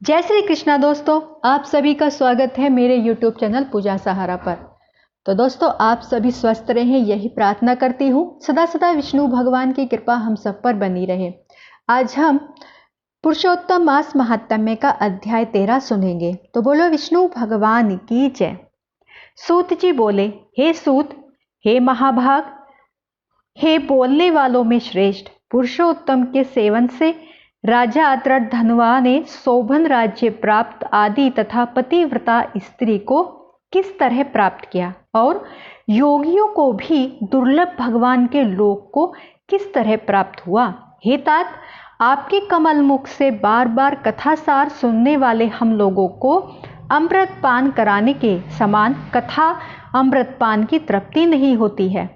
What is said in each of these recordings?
जय श्री कृष्णा दोस्तों, आप सभी का स्वागत है मेरे YouTube चैनल पूजा सहारा पर। तो दोस्तों, आप सभी स्वस्थ रहें यही प्रार्थना करती हूँ। सदा सदा विष्णु भगवान की कृपा हम सब पर बनी रहे। आज हम पुरुषोत्तम मास महात्म्य का अध्याय 13 सुनेंगे। तो बोलो विष्णु भगवान की जय। सूत जी बोले, हे सूत, हे महाभाग, हे बोलने वालों में श्रेष्ठ, पुरुषोत्तम के सेवन से राजा अत्रधन्वा ने शोभन राज्य प्राप्त आदि तथा पतिव्रता स्त्री को किस तरह प्राप्त किया और योगियों को भी दुर्लभ भगवान के लोक को किस तरह प्राप्त हुआ। हे तात, आपके कमल मुख से बार बार कथासार सुनने वाले हम लोगों को अमृत पान कराने के समान कथा अमृत पान की तृप्ति नहीं होती है।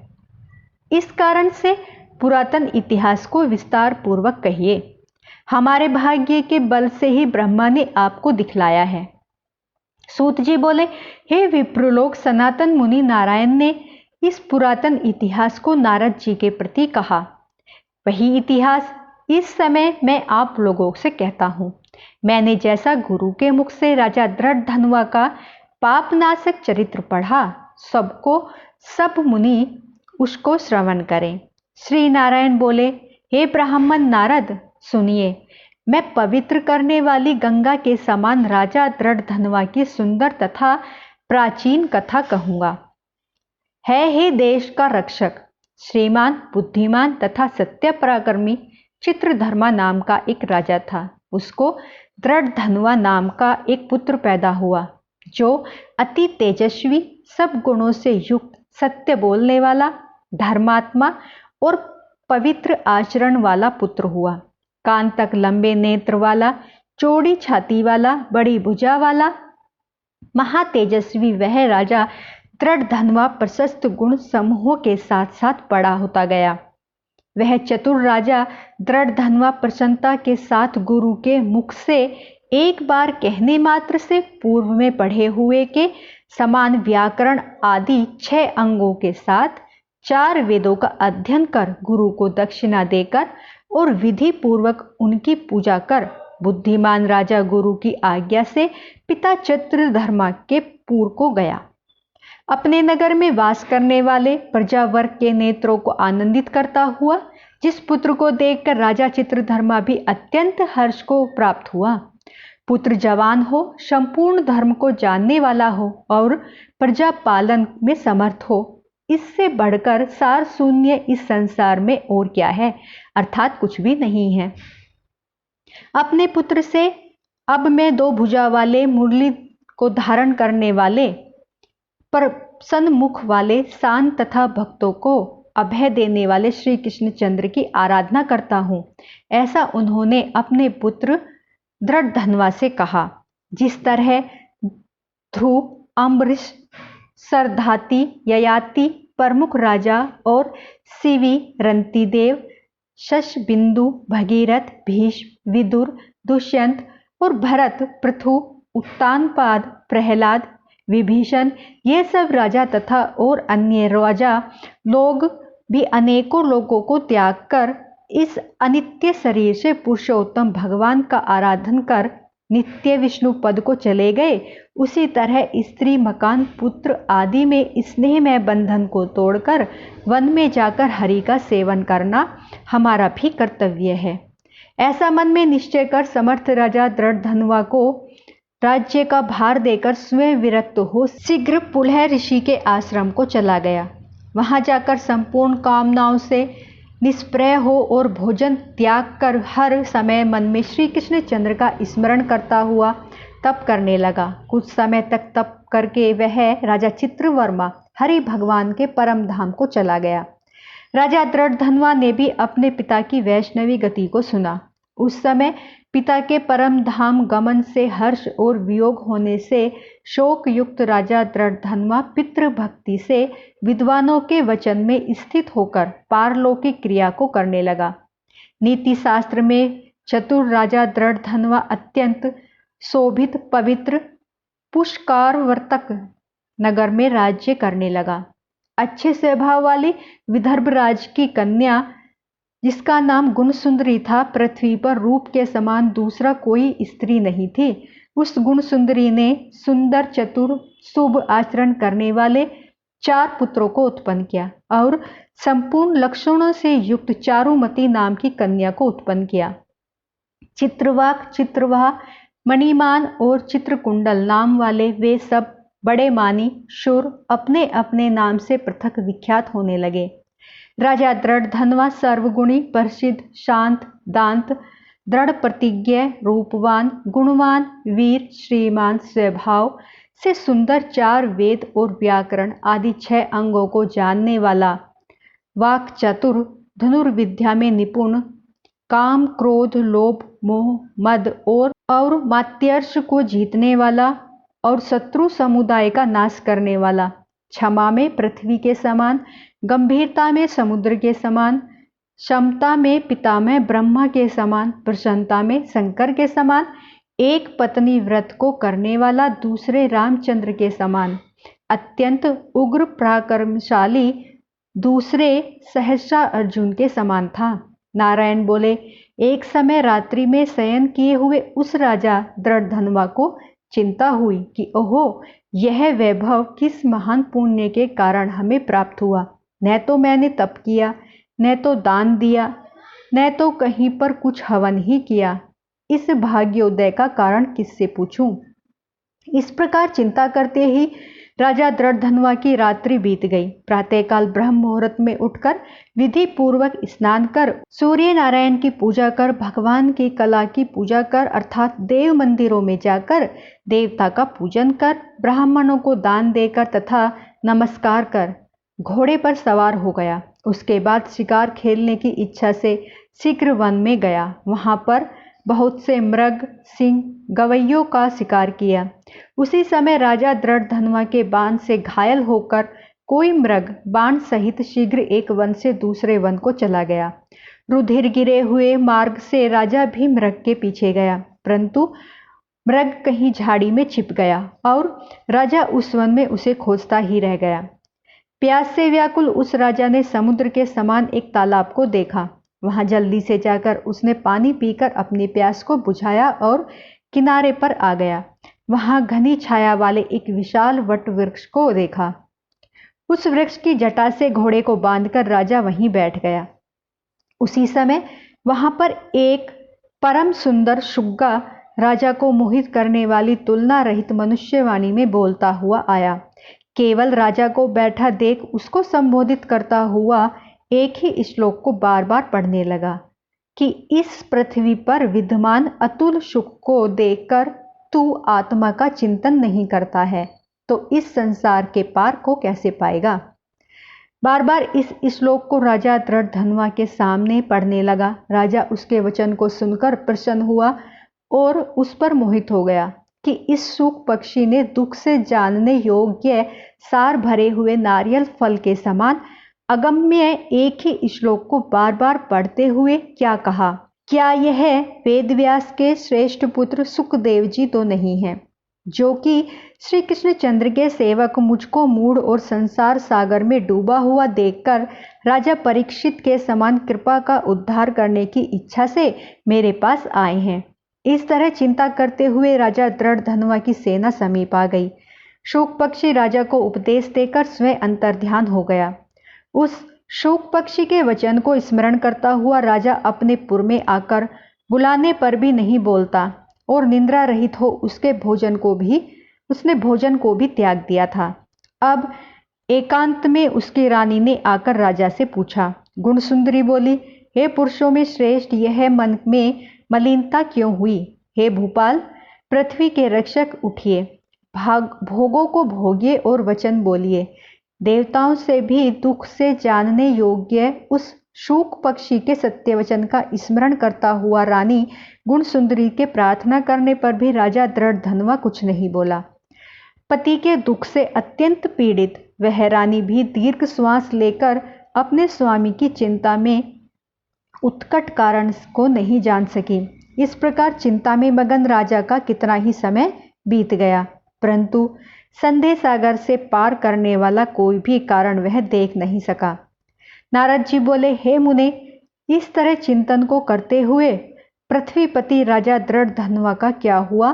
इस कारण से पुरातन इतिहास को विस्तार पूर्वक कहिए। हमारे भाग्य के बल से ही ब्रह्मा ने आपको दिखलाया है। सूत जी बोले, हे विप्रलोक, सनातन मुनि नारायण ने इस पुरातन इतिहास को नारद जी के प्रति कहा। वही इतिहास इस समय मैं आप लोगों से कहता हूँ। मैंने जैसा गुरु के मुख से राजा दृढ़धनुआ का पापनाशक चरित्र पढ़ा, सब मुनि उसको श्रवण करें। श्री नारायण बोले, हे ब्राह्मण नारद, सुनिए, मैं पवित्र करने वाली गंगा के समान राजा दृढ़धनुआ की सुंदर तथा प्राचीन कथा कहूँगा। हे देश का रक्षक, श्रीमान, बुद्धिमान तथा सत्य पराक्रमी चित्रधर्मा नाम का एक राजा था। उसको दृढ़धनुआ नाम का एक पुत्र पैदा हुआ, जो अति तेजस्वी, सब गुणों से युक्त, सत्य बोलने वाला, धर्मात्मा और पवित्र आचरण वाला पुत्र हुआ। कान तक लंबे नेत्र वाला, चौड़ी छाती वाला, बड़ी भुजा वाला, महातेजस्वी वह राजा दृढ़धनुआ प्रशस्त गुण समूहों के साथ साथ बड़ा होता गया। वह चतुर राजा दृढ़धनुआ प्रसन्नता के साथ गुरु के मुख से एक बार कहने मात्र से पूर्व में पढ़े हुए के समान व्याकरण आदि 6 अंगों के साथ 4 वेदों का अध्ययन कर गुरु को दक्षिणा देकर और विधि पूर्वक उनकी पूजा कर बुद्धिमान राजा गुरु की आज्ञा से पिता चित्रधर्मा के पुर को गया। अपने नगर में वास करने वाले प्रजावर्ग के नेत्रों को आनंदित करता हुआ जिस पुत्र को देखकर राजा चित्रधर्मा भी अत्यंत हर्ष को प्राप्त हुआ। पुत्र जवान हो, संपूर्ण धर्म को जानने वाला हो और प्रजा पालन में समर्थ हो, इससे बढ़कर सार शून्य इस संसार में और क्या है, अर्थात कुछ भी नहीं है। अपने पुत्र से अब मैं 2 भुजा वाले, मुरली को धारण करने वाले, प्रसन्न मुख वाले, शांत तथा भक्तों को अभय देने वाले श्री कृष्णचंद्र की आराधना करता हूँ, ऐसा उन्होंने अपने पुत्र दृढ़धनुआ से कहा। जिस तरह ध्रुव, अम्बरीश, सरधाति, ययाति प्रमुख राजा और शिवी, रंतिदेव, शशबिंदु, भगीरथ, भीष्म, विदुर, दुष्यंत और भरत, पृथु, उत्तानपाद, प्रहलाद, विभीषण, ये सब राजा तथा और अन्य राजा लोग भी अनेकों लोगों को त्याग कर इस अनित्य शरीर से पुरुषोत्तम भगवान का आराधन कर नित्य विष्णु पद को चले गए। उसी तरह स्त्री, मकान, पुत्र आदि में स्नेह में बंधन को तोड़कर वन में जाकर हरि का सेवन करना हमारा भी कर्तव्य है। ऐसा मन में निश्चय कर समर्थ राजा दृढ़धनुआ को राज्य का भार देकर स्वयं विरक्त हो शीघ्र पुलह ऋषि के आश्रम को चला गया। वहां जाकर संपूर्ण कामनाओं से निष्प्रय हो और भोजन त्याग कर हर समय मन में श्री कृष्णचंद्र का स्मरण करता हुआ तप करने लगा। कुछ समय तक तप करके वह राजा चित्रवर्मा हरि भगवान के परम धाम को चला गया। राजा दृढ़धनुआ ने भी अपने पिता की वैष्णवी गति को सुना। उस समय पिता के परम धाम गमन से हर्ष और वियोग होने से शोक युक्त राजा दृढ़धनुआ पितृभक्ति से विद्वानों के वचन में स्थित होकर पारलौकिक क्रिया को करने लगा। नीति शास्त्र में चतुर राजा दृढ़धनुआ अत्यंत शोभित पवित्र पुष्कारवर्तक नगर में राज्य करने लगा। अच्छे स्वभाव वाली विदर्भ राज की कन्या जिसका नाम गुणसुंदरी था, पृथ्वी पर रूप के समान दूसरा कोई स्त्री नहीं थी। उस गुणसुंदरी ने सुंदर, चतुर, शुभ आचरण करने वाले 4 पुत्रों को उत्पन्न किया और संपूर्ण लक्षणों से युक्त चारुमती नाम की कन्या को उत्पन्न किया। चित्रवाक, चित्रवाह, मणिमान और चित्रकुंडल नाम वाले वे सब बड़े मानी शूर अपने अपने नाम से पृथक विख्यात होने लगे। राजा दृढ़धनवा सर्वगुणी, प्रसिद्ध, शांत, दांत, दृढ़ प्रतिज्ञ, रूपवान, गुणवान, वीर, श्रीमान स्वभाव से सुंदर, 4 वेद और व्याकरण आदि 6 अंगों को जानने वाला, वाक चातुर, धनुर्विद्या में निपुण, काम, क्रोध, लोभ, मोह, मद और मात्सर्य को जीतने वाला और शत्रु समुदाय का नाश करने वाला, क्षमा में पृथ्वी के समान, गंभीरता में समुद्र के समान, क्षमता में पितामह ब्रह्मा के समान, प्रसन्नता में शंकर के समान, एक पत्नी व्रत को करने वाला दूसरे रामचंद्र के समान, अत्यंत उग्र पराक्रमशाली दूसरे सहसा अर्जुन के समान था। नारायण बोले, एक समय रात्रि में शयन किए हुए उस राजा दृढ़धनवा को चिंता हुई कि ओहो, यह वैभव किस महान पुण्य के कारण हमें प्राप्त हुआ। न तो मैंने तप किया, न तो दान दिया, न तो कहीं पर कुछ हवन ही किया। इस भाग्योदय का कारण किससे पूछूं। इस प्रकार चिंता करते ही राजा दृढ़धनवा की रात्रि बीत गई। प्रातःकाल ब्रह्म मुहूर्त में उठकर विधि पूर्वक स्नान कर, सूर्य नारायण की पूजा कर, भगवान की कला की पूजा कर, अर्थात देव मंदिरों में जाकर देवता का पूजन कर, ब्राह्मणों को दान देकर तथा नमस्कार कर घोड़े पर सवार हो गया। उसके बाद शिकार खेलने की इच्छा से शीघ्र वन में गया। वहां पर बहुत से मृग, सिंह, गवैयों का शिकार किया। उसी समय राजा दृढ़धनवा के बाण से घायल होकर कोई मृग बाण सहित शीघ्र एक वन से दूसरे वन को चला गया। रुधिर गिरे हुए मार्ग से राजा भी मृग के पीछे गया, परंतु मृग कहीं झाड़ी में छिप गया और राजा उस वन में उसे खोजता ही रह गया। प्यास से व्याकुल उस राजा ने समुद्र के समान एक तालाब को देखा। वहां जल्दी से जाकर उसने पानी पीकर अपनी प्यास को बुझाया और किनारे पर आ गया। वहां घनी छाया वाले एक विशाल वट वृक्ष को देखा। उस वृक्ष की जटा से घोड़े को बांधकर राजा वहीं बैठ गया। उसी समय वहां पर एक परम सुंदर शुग्गा राजा को मोहित करने वाली तुलना रहित मनुष्यवाणी में बोलता हुआ आया। केवल राजा को बैठा देख उसको संबोधित करता हुआ एक ही श्लोक को बार बार पढ़ने लगा कि इस पृथ्वी पर विद्यमान अतुल सुख को देखकर तू आत्मा का चिंतन नहीं करता है तो इस संसार के पार को कैसे पाएगा। बार बार इस श्लोक को राजा दृढ़धनवा के सामने पढ़ने लगा। राजा उसके वचन को सुनकर प्रसन्न हुआ और उस पर मोहित हो गया कि इस सूक पक्षी ने दुख से जानने योग्य सार भरे हुए नारियल फल के समान अगम्य एक ही श्लोक को बार बार पढ़ते हुए क्या कहा। क्या यह वेदव्यास के श्रेष्ठ पुत्र सुखदेव जी तो नहीं है, जो कि श्री कृष्णचंद्र के सेवक मुझको मूढ़ और संसार सागर में डूबा हुआ देखकर राजा परीक्षित के समान कृपा का उद्धार करने की इच्छा से मेरे पास आए हैं। इस तरह चिंता करते हुए राजा दृढ़धनवा की सेना समीप आ गई। शोक पक्षी राजा को उपदेश देकर स्वयं अंतर्ध्यान हो गया। उस शोक पक्षी के वचन को स्मरण करता हुआ राजा अपने पुर में आकर बुलाने पर भी नहीं बोलता और निद्रा रहित हो उसने भोजन को भी त्याग दिया था। अब एकांत में उसकी रानी ने आकर राजा से पूछा। गुणसुंदरी बोली, हे पुरुषों में श्रेष्ठ, यह मन में मलिनता क्यों हुई। हे भूपाल, पृथ्वी के रक्षक, उठिए, भोगों को भोगिए और वचन बोलिए। देवताओं से भी दुख से जानने योग्य उस शूक पक्षी के सत्य वचन का स्मरण करता हुआ रानी गुणसुंदरी के प्रार्थना करने पर भी राजा दृढ़धनवा कुछ नहीं बोला। पति के दुख से अत्यंत पीड़ित वह रानी भी दीर्घ श्वास लेकर अपने स्वामी की चिंता में उत्कट कारण को नहीं जान सकी। इस प्रकार चिंता में मगन राजा का कितना ही समय बीत गया, परंतु संदेह सागर से पार करने वाला कोई भी कारण वह देख नहीं सका। नारद जी बोले, हे मुने, इस तरह चिंतन को करते हुए पृथ्वीपति राजा दृढ़ धनवा का क्या हुआ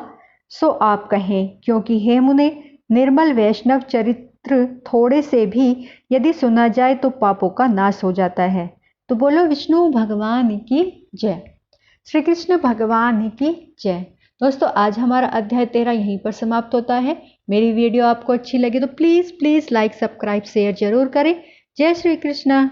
सो आप कहें, क्योंकि हे मुने निर्मल वैष्णव चरित्र थोड़े से भी यदि सुना जाए तो पापों का नाश हो जाता है। तो बोलो विष्णु भगवान की जय, श्री कृष्ण भगवान की जय। दोस्तों आज हमारा अध्याय 13 यहीं पर समाप्त होता है। मेरी वीडियो आपको अच्छी लगी तो प्लीज़ लाइक सब्सक्राइब शेयर जरूर करें। जय श्री कृष्ण।